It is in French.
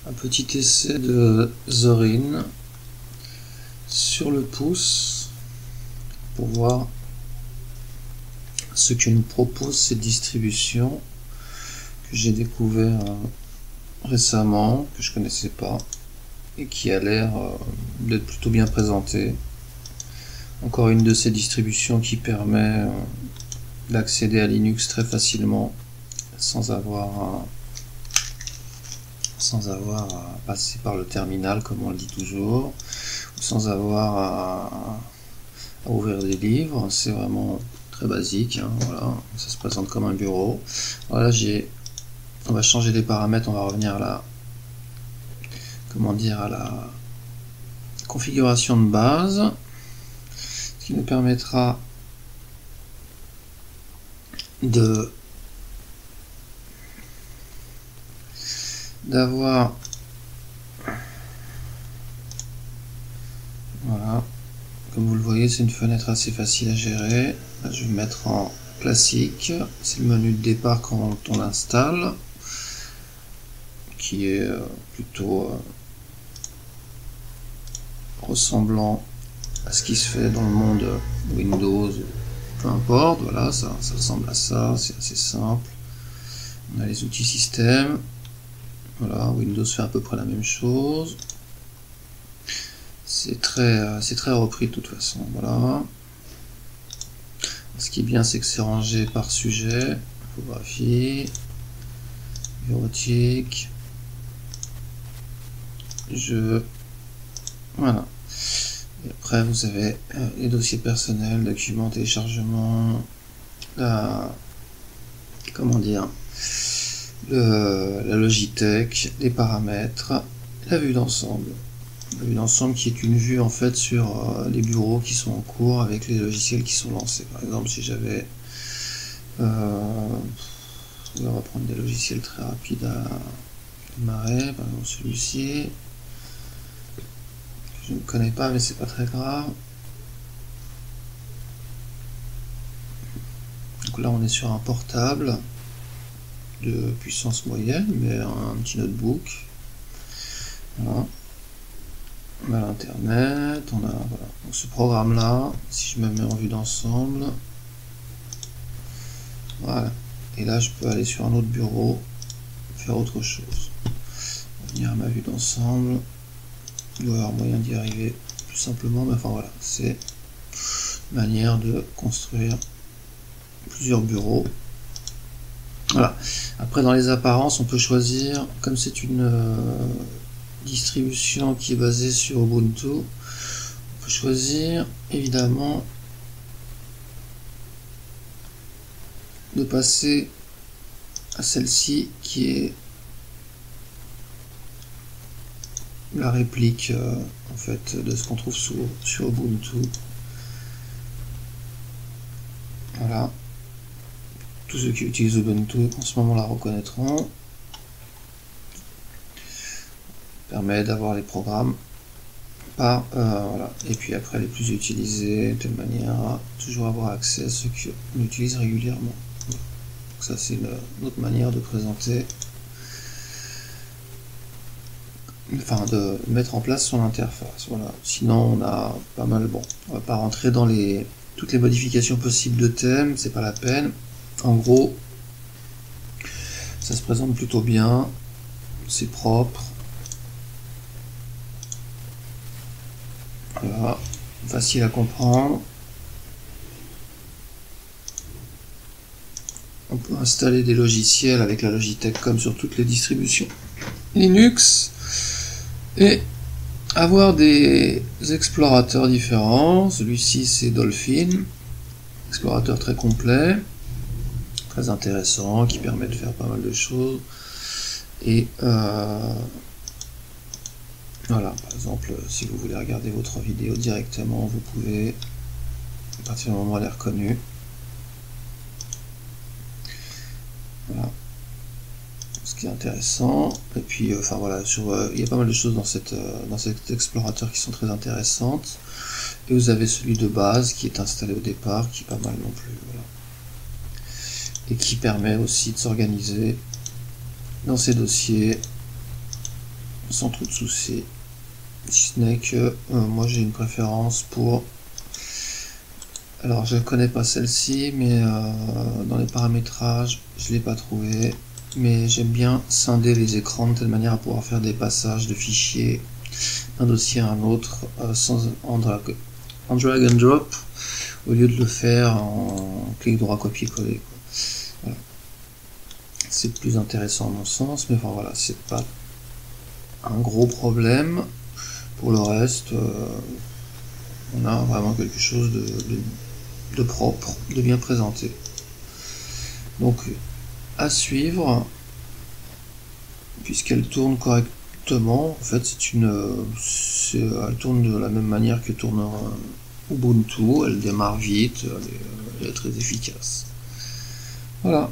un petit essai de Zorin sur le pouce pour voir ce que nous propose cette distribution que j'ai découvert récemment, que je connaissais pas et qui a l'air d'être plutôt bien présentée. Encore une de ces distributions qui permet d'accéder à Linux très facilement sans avoir à passer par le terminal comme on le dit toujours, ou sans avoir à ouvrir des livres. C'est vraiment très basique, hein, voilà. Ça se présente comme un bureau. Voilà, on va changer les paramètres, on va revenir à la configuration de base, ce qui nous permettra d'avoir, voilà, comme vous le voyez, c'est une fenêtre assez facile à gérer. Là, je vais mettre en classique, c'est le menu de départ quand on l'installe, qui est plutôt ressemblant à ce qui se fait dans le monde Windows, peu importe. Voilà, ça ressemble à ça, c'est assez simple. On a les outils système. Voilà, Windows fait à peu près la même chose. C'est très repris de toute façon. Voilà. Ce qui est bien, c'est que c'est rangé par sujet, infographie, bureautique, jeu. Voilà. Et après, vous avez les dossiers personnels, documents, téléchargement, comment dire, la Logitech, les paramètres, la vue d'ensemble. La vue d'ensemble qui est une vue en fait sur les bureaux qui sont en cours avec les logiciels qui sont lancés. Par exemple, si j'avais, on va prendre des logiciels très rapides à démarrer, par exemple celui-ci. Je ne connais pas, mais c'est pas très grave. Donc là, on est sur un portable de puissance moyenne, mais un petit notebook. Voilà. On a l'internet, on a voilà. Donc ce programme là, si je me mets en vue d'ensemble, voilà. Et là, je peux aller sur un autre bureau, faire autre chose. Venir à ma vue d'ensemble. Il doit y avoir moyen d'y arriver plus simplement, mais enfin voilà, c'est une manière de construire plusieurs bureaux. Voilà. Après, dans les apparences, on peut choisir, comme c'est une distribution qui est basée sur Ubuntu, on peut choisir évidemment de passer à celle-ci qui est la réplique en fait de ce qu'on trouve sur Ubuntu. Voilà. Tous ceux qui utilisent Ubuntu en ce moment la reconnaîtront. Permet d'avoir les programmes par voilà. Et puis après les plus utilisés, de telle manière à toujours avoir accès à ceux qu'on utilise régulièrement. Donc ça c'est une autre manière de présenter, enfin de mettre en place son interface. Voilà. Sinon on a pas mal, bon, on va pas rentrer dans toutes les modifications possibles de thème, c'est pas la peine. En gros, ça se présente plutôt bien, c'est propre. Voilà, facile à comprendre. On peut installer des logiciels avec la Logitech comme sur toutes les distributions Linux et avoir des explorateurs différents. Celui-ci c'est Dolphin, explorateur très complet, très intéressant, qui permet de faire pas mal de choses. Et voilà, par exemple, si vous voulez regarder votre vidéo directement, vous pouvez, à partir du moment où elle est reconnue. Voilà. Ce qui est intéressant. Et puis, enfin voilà, il y a pas mal de choses dans cet explorateur qui sont très intéressantes. Et vous avez celui de base qui est installé au départ, qui est pas mal non plus. Voilà. Et qui permet aussi de s'organiser dans ces dossiers sans trop de soucis. Si ce n'est que moi j'ai une préférence pour... Alors je ne connais pas celle-ci, mais dans les paramétrages, je ne l'ai pas trouvé. Mais j'aime bien scinder les écrans de telle manière à pouvoir faire des passages de fichiers d'un dossier à un autre en drag and drop, au lieu de le faire en clic droit copier-coller. Voilà. C'est plus intéressant à mon sens, mais enfin voilà, c'est pas un gros problème. Pour le reste, on a vraiment quelque chose de propre, de bien présenté. Donc à suivre, puisqu'elle tourne correctement. En fait, elle tourne de la même manière que tourne Ubuntu. Elle démarre vite, elle est très efficace. Voilà.